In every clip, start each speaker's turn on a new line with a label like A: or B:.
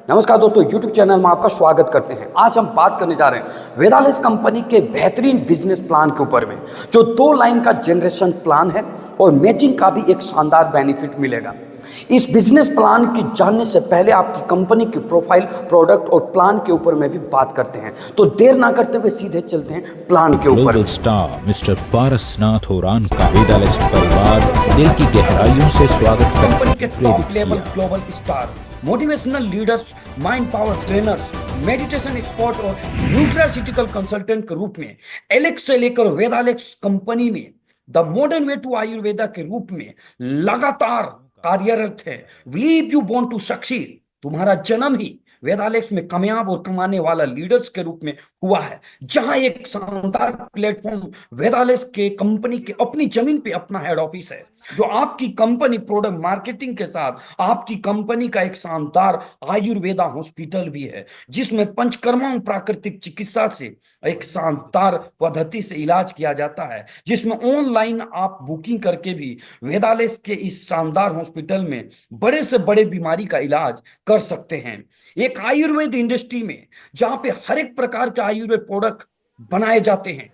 A: नमस्कार दोस्तों, YouTube channel में आपका स्वागत करते हैं। आज हम बात करने जा रहे हैं वेदालेस कंपनी के बेहतरीन बिजनेस प्लान के ऊपर में, जो 2 लाइन का जनरेशन प्लान है और मैचिंग का भी एक शानदार बेनिफिट मिलेगा। इस बिजनेस प्लान की जानने से पहले आपकी कंपनी की प्रोफाइल, प्रोडक्ट और प्लान के ऊपर में भी बात करते हैं। तो देर ना करते हुए सीधे चलते हैं प्लान के ऊपर।
B: Global star mister Parasnath Ouran का वेदालेस परिवार दिल की गहराइयों से स्वागत
A: कंपनी के top level global star, motivational leaders, mind power trainers, meditation expert और न्यूट्रासिटिकल कंसल्टेंट के रूप में एलेक्स से लेकर वेदालेक्स कंपनी में the modern way to Ayurveda के रूप में लगातार कार्यरत है। Believe you want to succeed, तुम्हारा जन्म ही वेदालेक्स में कामयाब और कमाने वाला लीडर्स के रूप में हुआ है, जहां एक शानदार प्लेटफॉर्म वेदालेक्स के कंपनी के अपनी जमीन पे अपना हेड ऑफिस है, जो आपकी कंपनी प्रोडक्ट मार्केटिंग के साथ आपकी कंपनी का एक शानदार आयुर्वेदा हॉस्पिटल भी है, जिसमें पंचकर्मा प्राकृतिक चिकित्सा से एक शानदार पद्धति से इलाज किया जाता है, जिसमें ऑनलाइन आप बुकिंग करके भी वेदालेक्स के इस शानदार हॉस्पिटल में बड़े से बड़े बीमारी का इलाज कर सकते हैं। एक आयुर्वेद इंडस्ट्री में जहां पे हर एक प्रकार के आयुर्वेद प्रोडक्ट बनाए जाते हैं।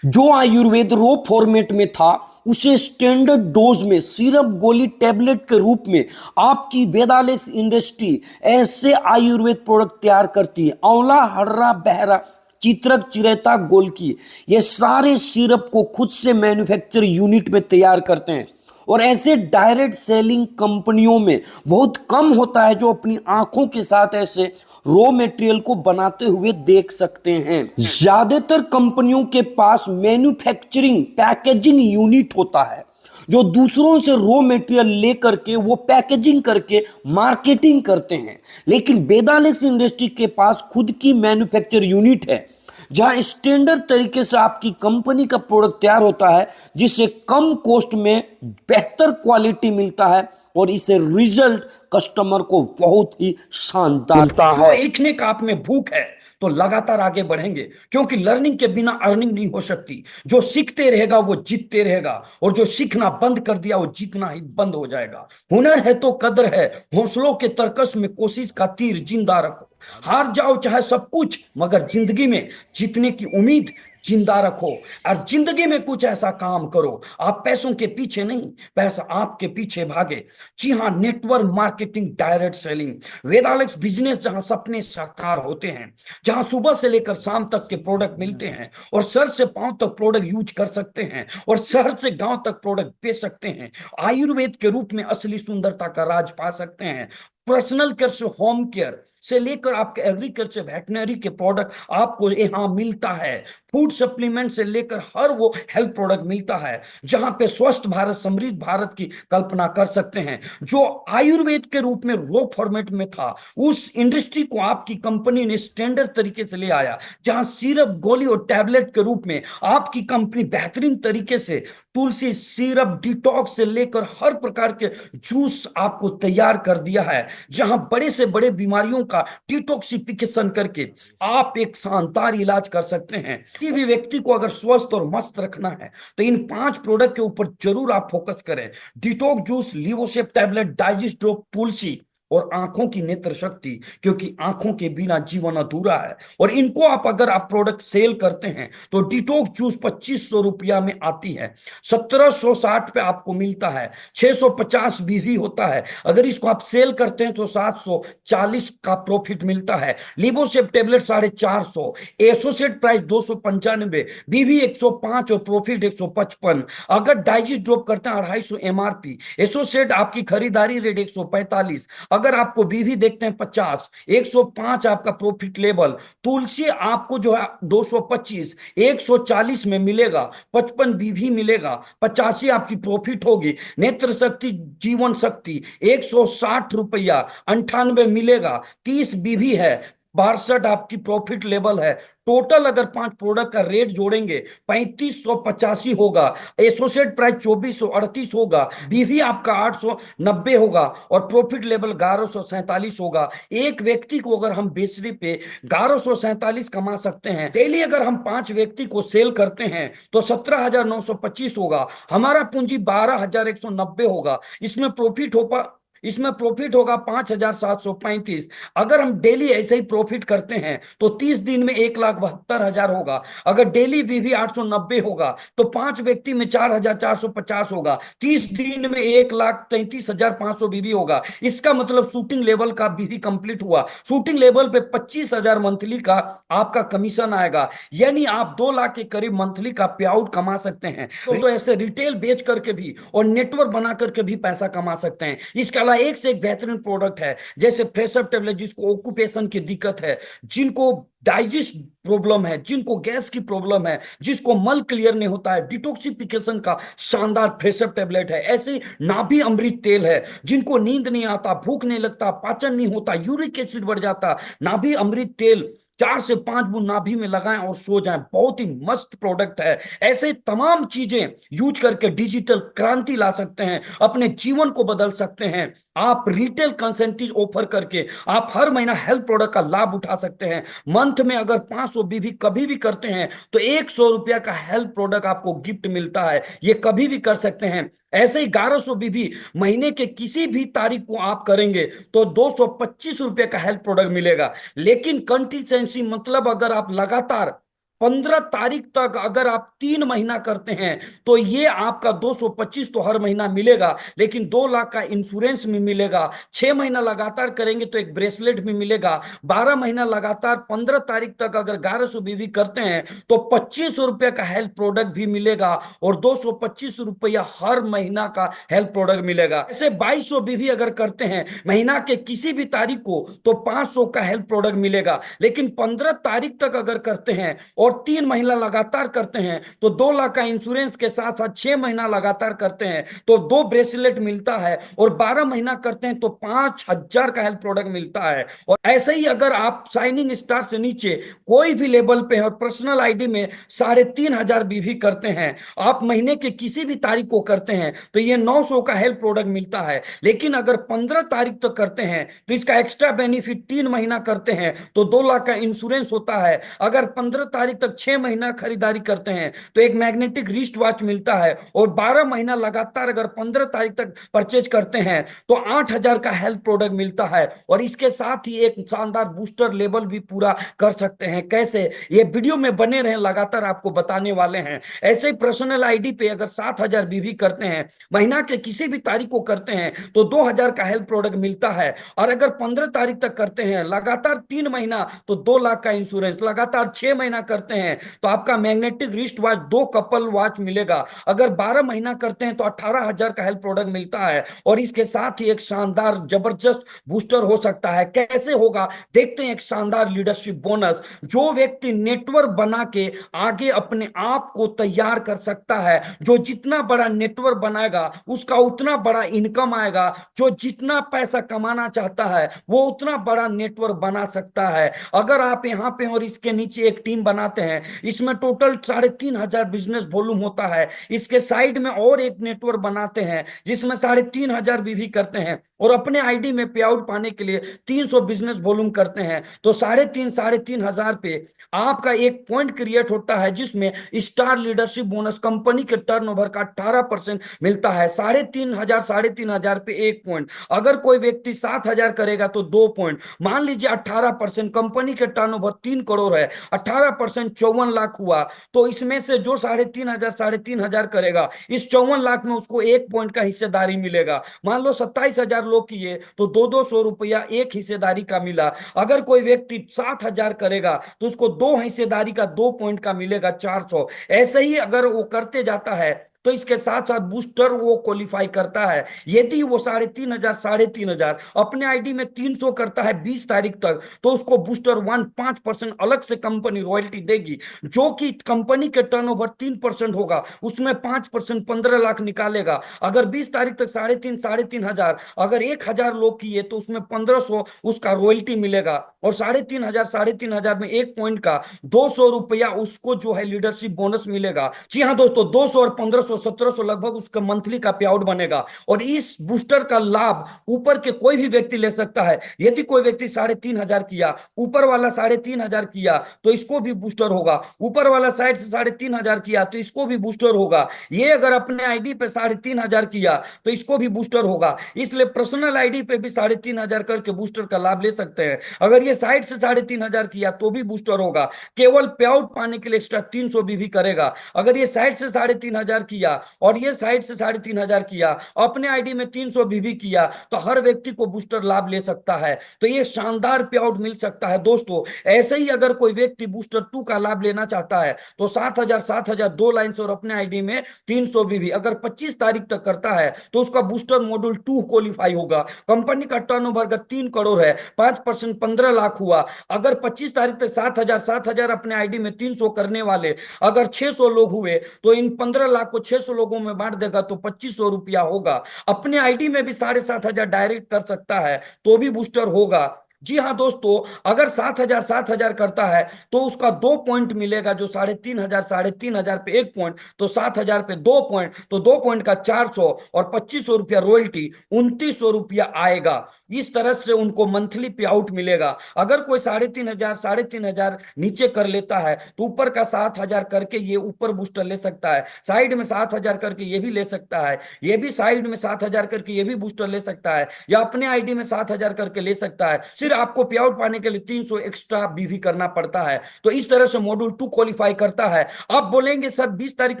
A: जो आयुर्वेद रो फॉर्मेट में था, उसे स्टैंडर्ड डोज में सिरप, गोली, टैबलेट के रूप में आपकी वेदालेक्स इंडस्ट्री ऐसे आयुर्वेद प्रोडक्ट तैयार करती है। आंवला, हर्रा, बहरा, चित्रक, चिरेता, गोलकी, ये सारे सिरप को खुद से मैन्युफैक्चर यूनिट में तैयार करते हैं। और ऐसे डायरेक्ट सेलिंग कंपनियों में बहुत कम होता है जो अपनी आंखों के साथ ऐसे रॉ मटेरियल को बनाते हुए देख सकते हैं। ज्यादातर कंपनियों के पास मैन्युफैक्चरिंग पैकेजिंग यूनिट होता है, जो दूसरों से रॉ मटेरियल लेकर के वो पैकेजिंग करके मार्केटिंग करते हैं। लेकिन वेदालेक्स इंडस्ट्री के पास खुद की मैन्युफैक्चर यूनिट है, जहां स्टैंडर्ड तरीके से आपकी कंपनी का प्रोडक्ट तैयार होता है, जिससे कम कॉस्ट में बेहतर क्वालिटी मिलता है और इसे रिजल्ट कस्टमर को बहुत ही शानदार मिलता है। सीखने का आप में भूख है तो लगातार आगे बढ़ेंगे, क्योंकि लर्निंग के बिना अर्निंग नहीं हो सकती। जो सीखते रहेगा वो जीतते रहेगा, और जो सीखना बंद कर दिया वो जीतना ही बंद हो जाएगा। हुनर है तो कदर है, हौसलों के तरकस में कोशिश का तीर जिंदा रखो। हार जाओ चाहे सब कुछ, मगर जिंदगी में जीतने की उम्मीद जिंदा रखो। और जिंदगी में कुछ ऐसा काम करो, आप पैसों के पीछे नहीं, पैसा आपके पीछे भागे। जी हाँ, network marketing, direct selling, Vedalex business, जहां सपने साकार होते हैं, जहां सुबह से लेकर शाम तक के प्रोडक्ट मिलते हैं और सर से पांव तक प्रोडक्ट यूज कर सकते हैं और शहर से गांव तक प्रोडक्ट बेच सकते हैं। आयुर्वेद के रूप में असली सुंदरता का राज पा सकते हैं। पर्सनल केयर से होम केयर से लेकर आपके एग्रीकल्चर, वेटनरी के प्रोडक्ट आपको यहां मिलता है। फूड सप्लीमेंट से लेकर हर वो हेल्थ प्रोडक्ट मिलता है, जहां पे स्वस्थ भारत, समृद्ध भारत की कल्पना कर सकते हैं। जो आयुर्वेद के रूप में रॉ फॉर्मेट में था, उस इंडस्ट्री को आपकी कंपनी ने स्टैंडर्ड तरीके से ले आया, जहां सिरप, गोली और टैबलेट के रूप में आपकी कंपनी बेहतरीन तरीके से तुलसी सिरप, डिटॉक्स से लेकर हर प्रकार के जूस आपको तैयार कर दिया है, जहां बड़े से बड़े बीमारियों का डिटॉक्सिफिकेशन करके आप एक शानदार इलाज कर सकते हैं। किसी भी व्यक्ति को अगर स्वस्थ और मस्त रखना है तो इन 5 प्रोडक्ट के ऊपर जरूर आप फोकस करें। Detox juice, Livosep tablet, digest drop, तुलसी और आंखों की नेत्र शक्ति, क्योंकि आंखों के बिना जीवन अधूरा है। और इनको अगर आप प्रोडक्ट सेल करते हैं तो डिटॉक्स जूस 2500 रुपया में आती है, 1760 पे आपको मिलता है, 650 बीवी होता है। अगर इसको आप सेल करते हैं तो 740 का प्रॉफिट मिलता है। लिवोसेप टेबलेट 450, एसोसेट प्राइस 295, बीवी 105 और प्रॉफिट 155। अगर डाइजेस्ट ड्रॉप करते हैं 250 एमआरपी, एसोसेट आपकी खरीदारी रेट 145। अगर आपको बीवी देखते हैं 50, 105 आपका प्रॉफिट लेवल। तुलसी आपको जो है 225, 140 में मिलेगा, 55 बीवी मिलेगा, 85 आपकी प्रॉफिट होगी। नेत्र शक्ति, जीवन शक्ति 160 रुपया, 98 मिलेगा, 30 बीवी है, 62 आपकी प्रॉफिट लेवल है। टोटल अगर 5 प्रोडक्ट का रेट जोड़ेंगे 3585 होगा। एसोसिएट प्राइस 2438 होगा, बीवी आपका 890 होगा और प्रॉफिट लेवल 1147 होगा। एक व्यक्ति को अगर हम बेचने पे 1147 कमा सकते हैं, डेली अगर हम 5 व्यक्ति को सेल करते हैं तो 17,925 होगा। हमारा पूंजी 12,190 होगा। इसमें प्रॉफिट होगा इसमें प्रॉफिट होगा 5,735। अगर हम डेली ऐसे ही प्रॉफिट करते हैं तो 30 दिन में 1,72,000 होगा। अगर डेली बीवी 890 होगा तो 5 व्यक्ति में 4,450 होगा। 30 दिन में 1,33,500 बीवी होगा। इसका मतलब शूटिंग लेवल का बीवी कंप्लीट हुआ। शूटिंग लेवल पे 25,000 मंथली का आपका कमीशन आएगा, यानी आप 2 लाख के करीब मंथली का पे आउट कमा सकते हैं। तो ऐसे रिटेल बेच करके भी और नेटवर्क बना करके भी पैसा कमा सकते हैं। इसके अलावा एक से एक बेहतरीन प्रोडक्ट है, जैसे फ्रेशअप टेबलेट, जिसको ऑक्यूपेशन की दिक्कत है, जिनको डाइजेस्ट प्रॉब्लम है, जिनको गैस की प्रॉब्लम है, जिसको मल क्लियर नहीं होता है, डिटॉक्सिफिकेशन का शानदार फ्रेशअप टेबलेट है। ऐसे नाभि अमृत तेल है, जिनको नींद नहीं आता, भूख नहीं लगता, पाचन नहीं होता, यूरिक एसिड बढ़ जाता, नाभि अमृत तेल 4 से 5 बूंद नाभि में लगाएं और सो जाएं। बहुत ही मस्त प्रोडक्ट है। ऐसे तमाम चीजें यूज करके डिजिटल क्रांति ला सकते हैं, अपने जीवन को बदल सकते हैं। आप रिटेल कंसेंटेज ऑफर करके आप हर महीना हेल्थ प्रोडक्ट का लाभ उठा सकते हैं। मंथ में अगर 500 बीवी कभी भी करते हैं तो 100 रुपया का हेल्थ प्रोडक्ट आपको गिफ्ट मिलता है। ये कभी भी कर सकते हैं। ऐसे ही 1100 बीवी महीने के किसी भी तारीख को आप करेंगे तो 225 रुपये का हेल्थ प्रोडक्ट मिलेगा। लेकिन कंसिस्टेंसी मतलब अगर आप लगातार 15 तारीख तक अगर आप 3 महीना करते हैं तो ये आपका 225 तो हर महीना मिलेगा, लेकिन 2 लाख का इंश्योरेंस भी मिलेगा। 6 महीना लगातार करेंगे तो एक ब्रेसलेट भी मिलेगा। 12 महीना लगातार 15 तारीख तक अगर 1100 बीवी करते हैं तो 25 रुपये का हेल्थ प्रोडक्ट भी मिलेगा और 225 रुपया हर महीना का हेल्थ प्रोडक्ट मिलेगा। ऐसे 2200 बीवी अगर करते हैं महीना के किसी भी तारीख को तो 500 का हेल्थ प्रोडक्ट मिलेगा। लेकिन 15 तारीख तक अगर करते हैं और 3 महीना लगातार करते हैं तो 2 लाख का इंश्योरेंस के साथ साथ 6 महीना लगातार करते हैं तो 2 ब्रेसलेट मिलता है और 12 महीना करते हैं तो 5,000 का हेल्थ प्रोडक्ट मिलता है। और ऐसे ही अगर आप शाइनिंग स्टार से नीचे कोई भी लेवल पे और पर्सनल आईडी में 3,500 बीवी करते हैं, आप महीने के किसी भी तारीख को करते हैं तो ये 900 का हेल्थ प्रोडक्ट मिलता है। लेकिन अगर 15 तारीख तक करते हैं तो इसका एक्स्ट्रा बेनिफिट, 3 महीना करते हैं तो 2 लाख का इंश्योरेंस होता है। अगर 15 तारीख तक 6 महीना खरीदारी करते हैं तो एक मैग्नेटिक रिस्ट वॉच मिलता है। और 12 महीना लगातार अगर 15 तारीख तक परचेज करते हैं तो 8,000 का हेल्थ प्रोडक्ट मिलता है। और इसके साथ ही एक शानदार बूस्टर लेवल भी पूरा कर सकते हैं। कैसे, ये वीडियो में बने रहें, लगातार आपको बताने वाले हैं। ऐसे ही पर्सनल आईडी पे अगर 7,000 बीवी करते हैं, महीना के किसी भी तारीख को करते हैं तो 2,000 का हेल्थ प्रोडक्ट मिलता है। और अगर 15 तारीख तक करते हैं लगातार 3 महीना तो 2 लाख का इंश्योरेंस। लगातार 6 महीना करते हैं तो आपका magnetic wrist watch, 2 couple watch मिलेगा। अगर 12 महीना करते हैं तो 18,000 का हेल्थ प्रोडक्ट मिलता है। और इसके साथ ही एक शानदार जबरदस्त बूस्टर हो सकता है। कैसे होगा देखते हैं। एक शानदार लीडरशिप बोनस, जो व्यक्ति नेटवर्क बना के आगे अपने आप को तैयार कर सकता है, जो जितना बड़ा नेटवर्क बनाएगा उसका उतना बड़ा इनकम आएगा। जो जितना पैसा कमाना चाहता है वो उतना बड़ा नेटवर्क बना सकता है। अगर आप यहाँ पे और इसके नीचे एक टीम बनाते हैं, इसमें टोटल 3,500 बिजनेस वॉल्यूम होता है। इसके साइड में और एक नेटवर्क बनाते हैं जिसमें 3,500 भी करते हैं और अपने आईडी में पे आउट पाने के लिए 300 बिजनेस वॉल्यूम करते हैं तो 3,500 पे आपका एक पॉइंट क्रिएट होता है जिसमें स्टार लीडरशिप बोनस कंपनी के टर्नओवर का 18% मिलता है। 3,500 पे एक पॉइंट। अगर कोई व्यक्ति 7,000 करेगा तो 2 पॉइंट। मान लीजिए 18%, कंपनी के टर्नओवर 3 करोड़ है, 18% 54 लाख हुआ। तो इसमें से जो 3,500 करेगा, इस 54 लाख में उसको 1 पॉइंट का हिस्सेदारी मिलेगा। मान लो 27,000 लोग किए तो 200 रुपया एक हिस्सेदारी का मिला। अगर कोई व्यक्ति 7,000 करेगा तो उसको 2 हिस्सेदारी का 2 पॉइंट का मिलेगा, 400। ऐसे ही अगर वो करते जाता है तो इसके साथ साथ बूस्टर वो क्वालिफाई करता है। यदि वो 3,500 अपने आईडी में 300 करता है 20 तारीख तक तो उसको बूस्टर 5% अलग से कंपनी रॉयल्टी देगी, जो कि कंपनी के टर्नओवर 3% होगा, उसमें 5% 15 लाख निकालेगा। अगर 20 तारीख तक 3,500 अगर 1,000 लोग किए तो उसमें 1,500 उसका रॉयल्टी मिलेगा। और 3,500 में 1 पॉइंट का 200 रुपया उसको जो है लीडरशिप बोनस मिलेगा। जी हाँ दोस्तों, 200 और 1,500 1700 लगभग उसका मंथली का पे आउट बनेगा। और इस बूस्टर का लाभ ऊपर के कोई भी व्यक्ति ले सकता है। यदि कोई व्यक्ति 3,500 किया, ऊपर वाला 3,500 किया तो इसको भी बूस्टर होगा, ऊपर वाला साइड से 3,500 किया तो इसको भी बूस्टर होगा, ये अगर अपने आईडी पे 3,500 किया तो इसको भी बूस्टर होगा। इसलिए पर्सनल आईडी पे भी 3,500 करके बूस्टर का लाभ ले सकते हैं। अगर ये साइड से 3,500 किया तो भी बूस्टर होगा। केवल पे आउट पाने के लिए एक्स्ट्रा 300 भी करेगा। अगर ये साइड से 3,500 किया और ये साइड से 3,500 किया, अपने आईडी में 300 भी किया, तो हर व्यक्ति को बूस्टर लाभ ले सकता है। तो ये शानदार पे आउट मिल सकता है दोस्तों। ऐसे ही अगर कोई व्यक्ति बूस्टर 2 का लाभ लेना चाहता है तो 7,000 दो लाइन से और अपने आईडी में 300 भी अगर 25 तारीख तक करता है तो उसका बूस्टर मॉड्यूल 2 क्वालिफाई होगा। कंपनी का टर्नओवर अगर 3 करोड़ है, 5% 15 लाख हुआ। अगर 25 तारीख तक 7,000 अपने आईडी में 300 करने वाले अगर 600 लोग हुए तो इन 15 लाख को 600 लोगों में बांट देगा तो 2,500 रुपया होगा। अपने आईडी में भी 7,500 डायरेक्ट कर सकता है तो भी बूस्टर होगा। जी हाँ दोस्तों, अगर 7,000 करता है तो उसका 2 पॉइंट मिलेगा, जो 3,500 पे 1 पॉइंट, तो 7,000 पे 2 पॉइंट, तो 2 पॉइंट का 400 और 2,500 रुपया रॉयल्टी, 2,900 रुपया आएगा। इस तरह से उनको मंथली पे आउट मिलेगा। अगर कोई 3,500 नीचे कर लेता है तो ऊपर का 7,000 करके ये ऊपर बूस्टर ले सकता है, साइड में 7,000 करके ये भी ले सकता है, ये भी साइड में 7,000 करके ये भी बूस्टर ले सकता है, या अपने आईडी में 7,000 करके ले सकता है। फिर आपको पे आउट पाने के लिए 300 एक्स्ट्रा भी करना पड़ता है। तो इस तरह से मॉड्यूल 2 क्वालिफाई करता है। आप बोलेंगे सर 20 तारीख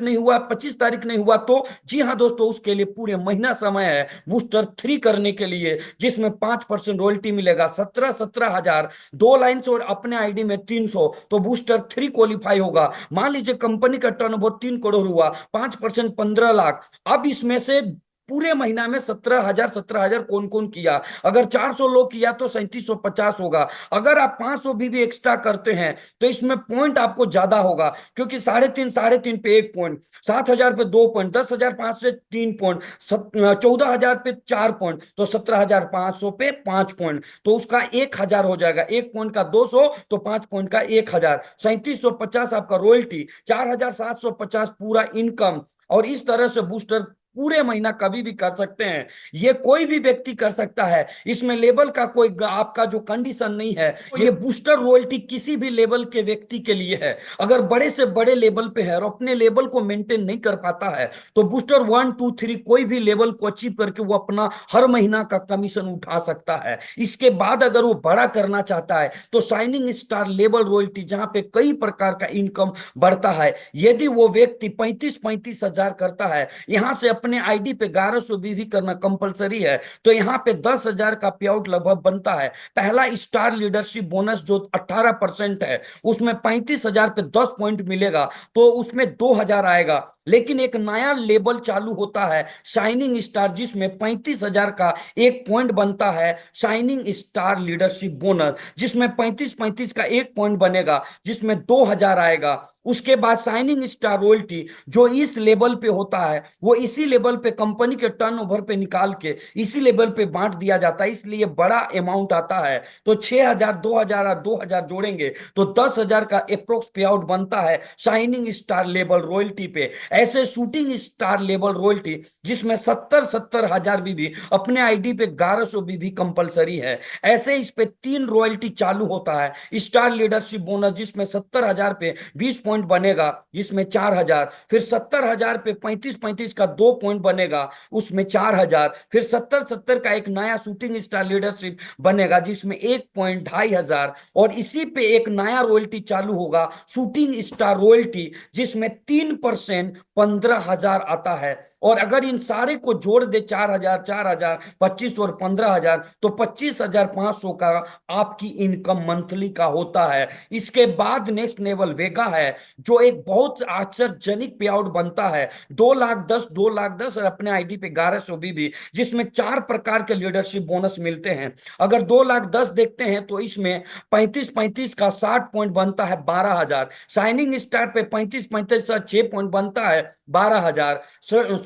A: नहीं हुआ, 25 तारीख नहीं हुआ, तो जी हाँ दोस्तों, उसके लिए पूरे महीना समय है बूस्टर 3 करने के लिए, जिसमें 5% रॉयल्टी मिलेगा। 17,000 दो लाइन से और अपने आईडी में 300, तो बूस्टर 3 क्वालिफाई होगा। मान लीजिए कंपनी का टर्नओवर 3 करोड़ हुआ, 5% 15 लाख। अब इसमें से पूरे महीना में 17,000 कौन कौन किया, अगर 400 लोग किया तो 3,750 होगा। अगर आप 500 भी एक्स्ट्रा करते हैं तो इसमें पॉइंट आपको ज्यादा होगा, क्योंकि 3.5 पे 1 पॉइंट, 7,000 पे 2 पॉइंट, 10,500 से 3 पॉइंट, 14,000 पे 4 पॉइंट, तो 17,500 पे 5 पॉइंट, तो उसका 1,000 हो जाएगा। 1 पॉइंट का 200, तो 5 पॉइंट का 1,000, 3,750 आपका रॉयल्टी, 4,750 पूरा इनकम। और इस तरह से बूस्टर पूरे महीना कभी भी कर सकते हैं। ये कोई भी व्यक्ति कर सकता है, इसमें लेवल का कोई आपका जो कंडीशन नहीं है। ये बूस्टर रॉयल्टी किसी भी लेवल के व्यक्ति के लिए है। अगर बड़े से बड़े लेवल पे है और अपने लेवल को मेंटेन नहीं कर पाता है तो बूस्टर 1 2 3 कोई भी लेवल को अचीव करके वो अपना हर महीना का कमीशन उठा सकता है। इसके बाद अगर वो बड़ा करना चाहता है तो शाइनिंग स्टार लेवल रॉयल्टी, जहां पे कई प्रकार का इनकम बढ़ता है, यदि वो व्यक्ति 35 हजार करता है, यहां से अपने आईडी पे 1100 भी करना कंपलसरी है, तो यहां पे 10,000 का पे आउट लगभग बनता है। पहला स्टार लीडरशिप बोनस जो 18% है, उसमें 35,000 पे 10 पॉइंट मिलेगा, तो उसमें 2,000 आएगा। लेकिन एक नया लेवल चालू होता है शाइनिंग स्टार, जिसमें 35,000 का 1 पॉइंट बनता है शाइनिंग स्टार लीडरशिप बोनस, जिसमें 35 का 1 पॉइंट बनेगा, जिसमें 2,000 आएगा। उसके बाद शाइनिंग स्टार रॉयल्टी जो इस लेवल पे होता है, वो इसी लेवल पे कंपनी के टर्नओवर पे निकाल के इसी लेवल पे बांट दिया जाता है, इसलिए बड़ा अमाउंट आता है। तो 6,000 2,000 और 2,000 जोड़ेंगे तो 10,000 का अप्रोक्स पे आउट बनता है शाइनिंग स्टार लेवल रॉयल्टी पे। ऐसे शूटिंग स्टार लेवल रॉयल्टी जिसमें 70,000 भी अपने आईडी पे 1100 भी कंपलसरी है। ऐसे इस पे 3 रॉयल्टी चालू होता है। स्टार लीडरशिप बोनस जिसमें 70,000 पे 20 पॉइंट बनेगा, जिसमें 4,000, फिर 70,000 पे 35 का 2 पॉइंट बनेगा, उसमें 4,000, फिर 70 का एक नया शूटिंग स्टार लीडरशिप बनेगा, जिसमें 1 पॉइंट 2,500, और इसी पे एक नया रॉयल्टी चालू होगा शूटिंग स्टार रॉयल्टी, जिसमें 3% 15,000 आता है। और अगर इन सारे को जोड़ दे 4,000 4,000 25 और 15,000, तो 25,500 का आपकी इनकम मंथली का होता है। इसके बाद नेक्स्ट लेवल वेगा है, जो एक बहुत आश्चर्यजनक पे आउट बनता है 2,10,2,10,000 और अपने आईडी पे 1100 भी, जिसमें 4 प्रकार के लीडरशिप बोनस मिलते हैं। अगर 2,10,000 देखते हैं तो इसमें 35 का 60 पॉइंट बनता है 12,000, शाइनिंग स्टार पे 35 का 6 पॉइंट बनता है 12,000,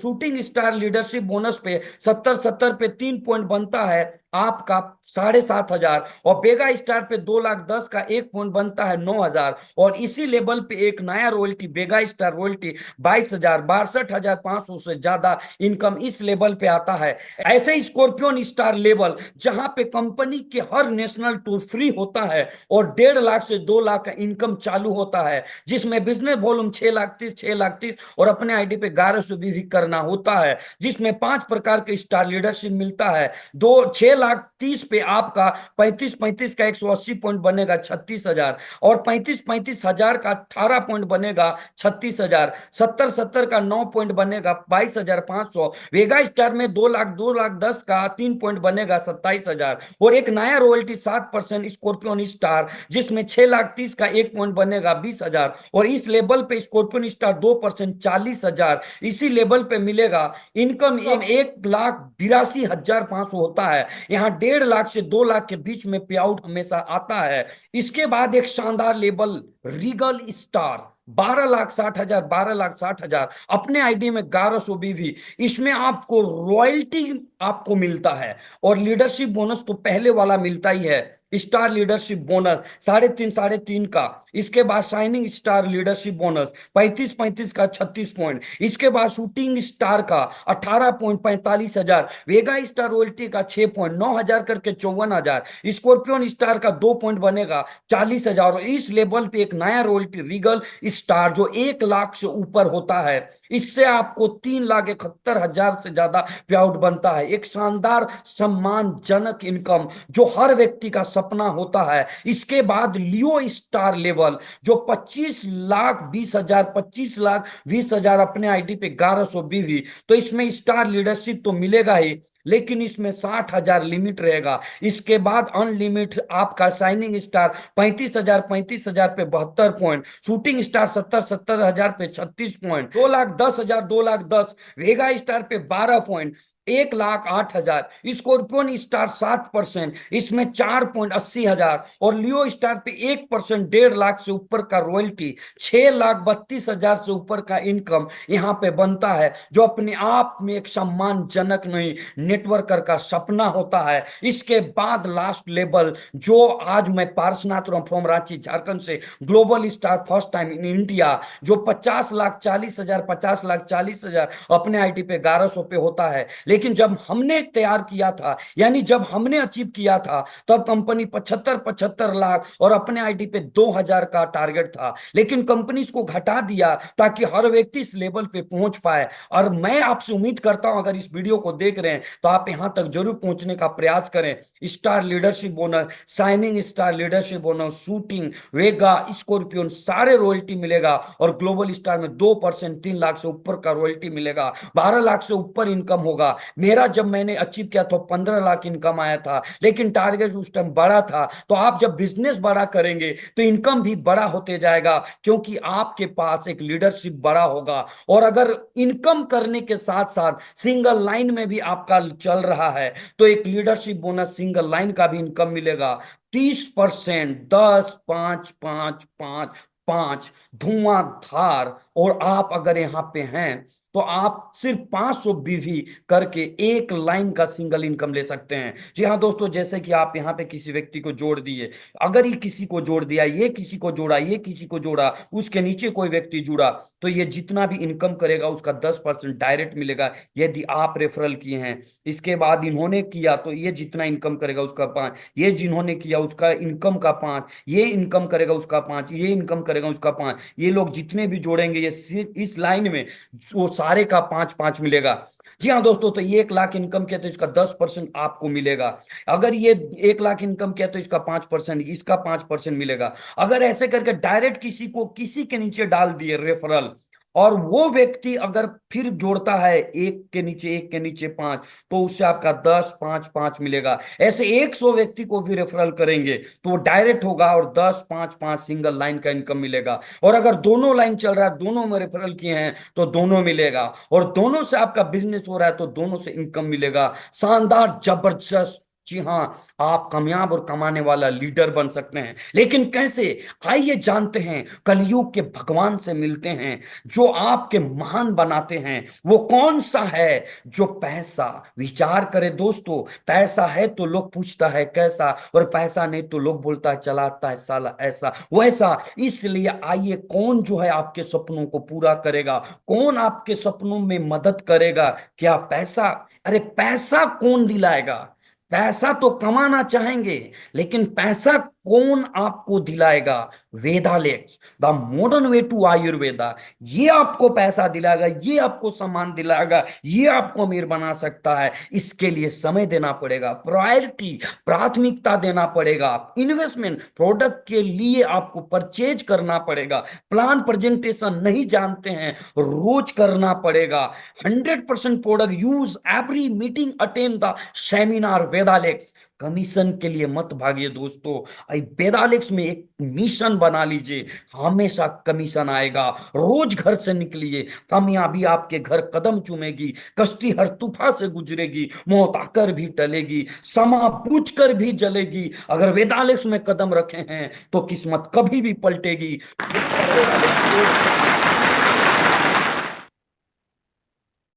A: शूटिंग स्टार लीडरशिप बोनस पे 70 पे 3 पॉइंट बनता है आपका 7,500, और मेगा स्टार पे 2,10,000 का 1 पॉइंट बनता है 9,000, और इसी लेवल पे एक नया रॉयल्टी मेगा स्टार रॉयल्टी 22,000, 62,500 से ज्यादा इनकम इस लेवल पे आता है। ऐसे ही स्कॉर्पियन स्टार लेवल जहां पे कंपनी के हर नेशनल टूर फ्री होता है और 1.5 लाख से 2 लाख का इनकम चालू होता है, जिसमें बिजनेस वॉल्यूम 6,30,000, 6,30,000 और अपने आईडी पे 1,100 भी करना होता है, जिसमें 5 प्रकार के स्टार लीडरशिप मिलता है। 6,30,000 पे आपका 35,35 का 180 पॉइंट बनेगा 36,000, और 35,35,000 का 18 पॉइंट बनेगा 36,000, 70,70 का 9 पॉइंट बनेगा 22,500, वेगा स्टार में 2 लाख 2,10,000 का 3 पॉइंट बनेगा 27,000, और एक नया रॉयल्टी 7% स्कॉर्पियन स्टार जिसमें 6,30,000 का 1 पॉइंट बनेगा 20,000, और इस लेवल पे स्कॉर्पियन स्टार 2% 40,000 इसी लेवल पे मिलेगा। इनकम 1,82,500 होता है। यहाँ 1.5 लाख से 2 लाख के बीच में पे आउट हमेशा आता है। इसके बाद एक शानदार लेवल रीगल स्टार 12,60,000, 12,60,000 अपने आईडी में 1,100 भी इसमें आपको रॉयल्टी आपको मिलता है, और लीडरशिप बोनस तो पहले वाला मिलता ही है। स्टार लीडरशिप बोनस 3.5 का, इसके बाद शाइनिंग स्टार लीडरशिप बोनस 35,35 का 36 पॉइंट, इसके बाद शूटिंग स्टार का 18 पॉइंट 45,000, वेगा स्टार रॉयल्टी का 6 पॉइंट 9,000 करके 54,000, स्कॉर्पियन स्टार का 2 पॉइंट बनेगा 40,000, और इस लेवल पे एक नया रॉयल्टी रीगल स्टार जो 1 लाख से ऊपर होता है, इससे आपको 3,71,000 से ज्यादा पे आउट बनता है। एक शानदार सम्मानजनक इनकम जो हर व्यक्ति का सपना होता है। इसके बाद लियो स्टार लेवल जो 25,20,000, 25,20,000 अपने आईडी पे 1,100 बीवी, तो इसमें स्टार लीडरशिप तो मिलेगा ही, लेकिन इसमें 60,000 लिमिट रहेगा। इसके बाद अनलिमिट आपका शाइनिंग स्टार 35,000, 35,000 पे 72 पॉइंट, शूटिंग स्टार 70,000 पे 36 पॉइंट, 2,10,000, 2,10,000 वेगा स्टार पे 12 पॉइंट, 1,08,000, स्कॉर्पियन स्टार 7%, इसमें 4,80,000, और लियो स्टार पे 1%, 1.5 लाख से ऊपर का रॉयल्टी, 6,32,000 से ऊपर का इनकम यहाँ पे बनता है, जो अपने आप में एक सम्मानजनक नहीं नेटवर्कर का सपना होता है। इसके बाद लास्ट लेवल जो आज मैं पार्शनाथ फ्रॉम रांची झारखंड से global star first time in India, जो 50,40,000, 50,40,000 अपने आईटी पे 1,100 पे होता है। लेकिन जब हमने तैयार किया था, यानी जब हमने अचीव किया था, तब कंपनी 75 लाख और अपने आईडी पे 2,000 का टारगेट था, लेकिन कंपनी इसको घटा दिया ताकि हर व्यक्ति इस लेवल पे पहुंच पाए। और मैं आपसे उम्मीद करता हूं अगर इस वीडियो को देख रहे हैं तो आप यहां तक जरूर पहुंचने का प्रयास करें। Star leadership bonus, shining star leadership bonus, shooting, Vega, scorpion सारे रॉयल्टी मिलेगा, और ग्लोबल स्टार में 2%, 3 लाख से ऊपर का रॉयल्टी मिलेगा, 12 लाख से ऊपर इनकम होगा। मेरा जब मैंने अचीव किया तो 15 लाख इनकम आया था, लेकिन टारगेट उस टाइम बड़ा था। तो आप जब बिजनेस बड़ा करेंगे तो इनकम भी बड़ा होते जाएगा, क्योंकि आपके पास एक लीडरशिप बड़ा होगा। और अगर इनकम करने के साथ साथ सिंगल लाइन में भी आपका चल रहा है तो एक लीडरशिप बोनस सिंगल लाइन का भी इनकम मिलेगा 30%, 10, 5, 5, 5, 5 धुआंधार। और आप अगर यहाँ पे हैं तो आप सिर्फ 500 बीवी करके 1 लाइन का सिंगल इनकम ले सकते हैं। जी हाँ दोस्तों, जैसे कि आप यहाँ पे किसी व्यक्ति को जोड़ दिए, अगर ये किसी को जोड़ दिया, ये किसी को जोड़ा, ये किसी को जोड़ा, उसके नीचे कोई व्यक्ति जुड़ा, तो ये जितना भी इनकम करेगा उसका 10% डायरेक्ट मिलेगा यदि आप रेफरल किए हैं। इसके बाद इन्होंने किया तो ये जितना इनकम करेगा उसका 5, ये जिन्होंने किया उसका इनकम का 5, ये इनकम करेगा उसका 5, ये इनकम करेगा उसका 5, ये लोग जितने भी जोड़ेंगे ये इस लाइन में वो सारे का 5-5 मिलेगा। जी हाँ दोस्तों, तो ये 1 लाख इनकम किया तो इसका 10% आपको मिलेगा। अगर ये 1 लाख इनकम किया तो इसका 5%, इसका 5% मिलेगा। अगर ऐसे करके डायरेक्ट किसी को किसी के नीचे डाल दिए रेफरल, और वो व्यक्ति अगर फिर जोड़ता है एक के नीचे एक के नीचे 5, तो उससे आपका 10, 5, 5 मिलेगा। ऐसे 100 व्यक्ति को भी रेफरल करेंगे तो वो डायरेक्ट होगा और 10, 5, 5 सिंगल लाइन का इनकम मिलेगा। और अगर दोनों लाइन चल रहा है, दोनों में रेफरल किए हैं तो दोनों मिलेगा, और दोनों से आपका बिजनेस हो रहा है तो दोनों से इनकम मिलेगा। शानदार, जबरदस्त जी हाँ, आप कामयाब और कमाने वाला लीडर बन सकते हैं, लेकिन कैसे? आइए जानते हैं। कलयुग के भगवान से मिलते हैं, जो आपके महान बनाते हैं। वो कौन सा है? जो पैसा। विचार करें दोस्तों, पैसा है तो लोग पूछता है कैसा, और पैसा नहीं तो लोग बोलता है चलाता है साला ऐसा वैसा। इसलिए आइए, कौन जो है आपके सपनों को पूरा करेगा, कौन आपके सपनों में मदद करेगा? क्या पैसा? अरे पैसा कौन दिलाएगा? पैसा तो कमाना चाहेंगे, लेकिन पैसा कौन आपको दिलाएगा? Vedalex, the modern way to Ayurveda. ये आपको पैसा दिलाएगा, ये आपको सम्मान दिलाएगा, ये आपको अमीर बना सकता है। इसके लिए समय देना पड़ेगा, प्रायोरिटी, प्राथमिकता देना पड़ेगा, इन्वेस्टमेंट, प्रोडक्ट के लिए आपको परचेज करना पड़ेगा। प्लान प्रेजेंटेशन नहीं जानते हैं, रोज करना पड़ेगा। 100% product use every meeting, attend the seminar Vedalex. Commission के लिए मत भागिए दोस्तों, वेदालेक्स में एक मिशन बना लीजिए, हमेशा कमीशन आएगा। रोज घर से निकलिए, कामयाबी आपके घर कदम चूमेगी। कश्ती हर तूफान से गुजरेगी, मौत आकर भी टलेगी, समा पूछ कर भी जलेगी। अगर वेदालेक्स में कदम रखे हैं तो किस्मत कभी भी पलटेगी। वेदालेक्स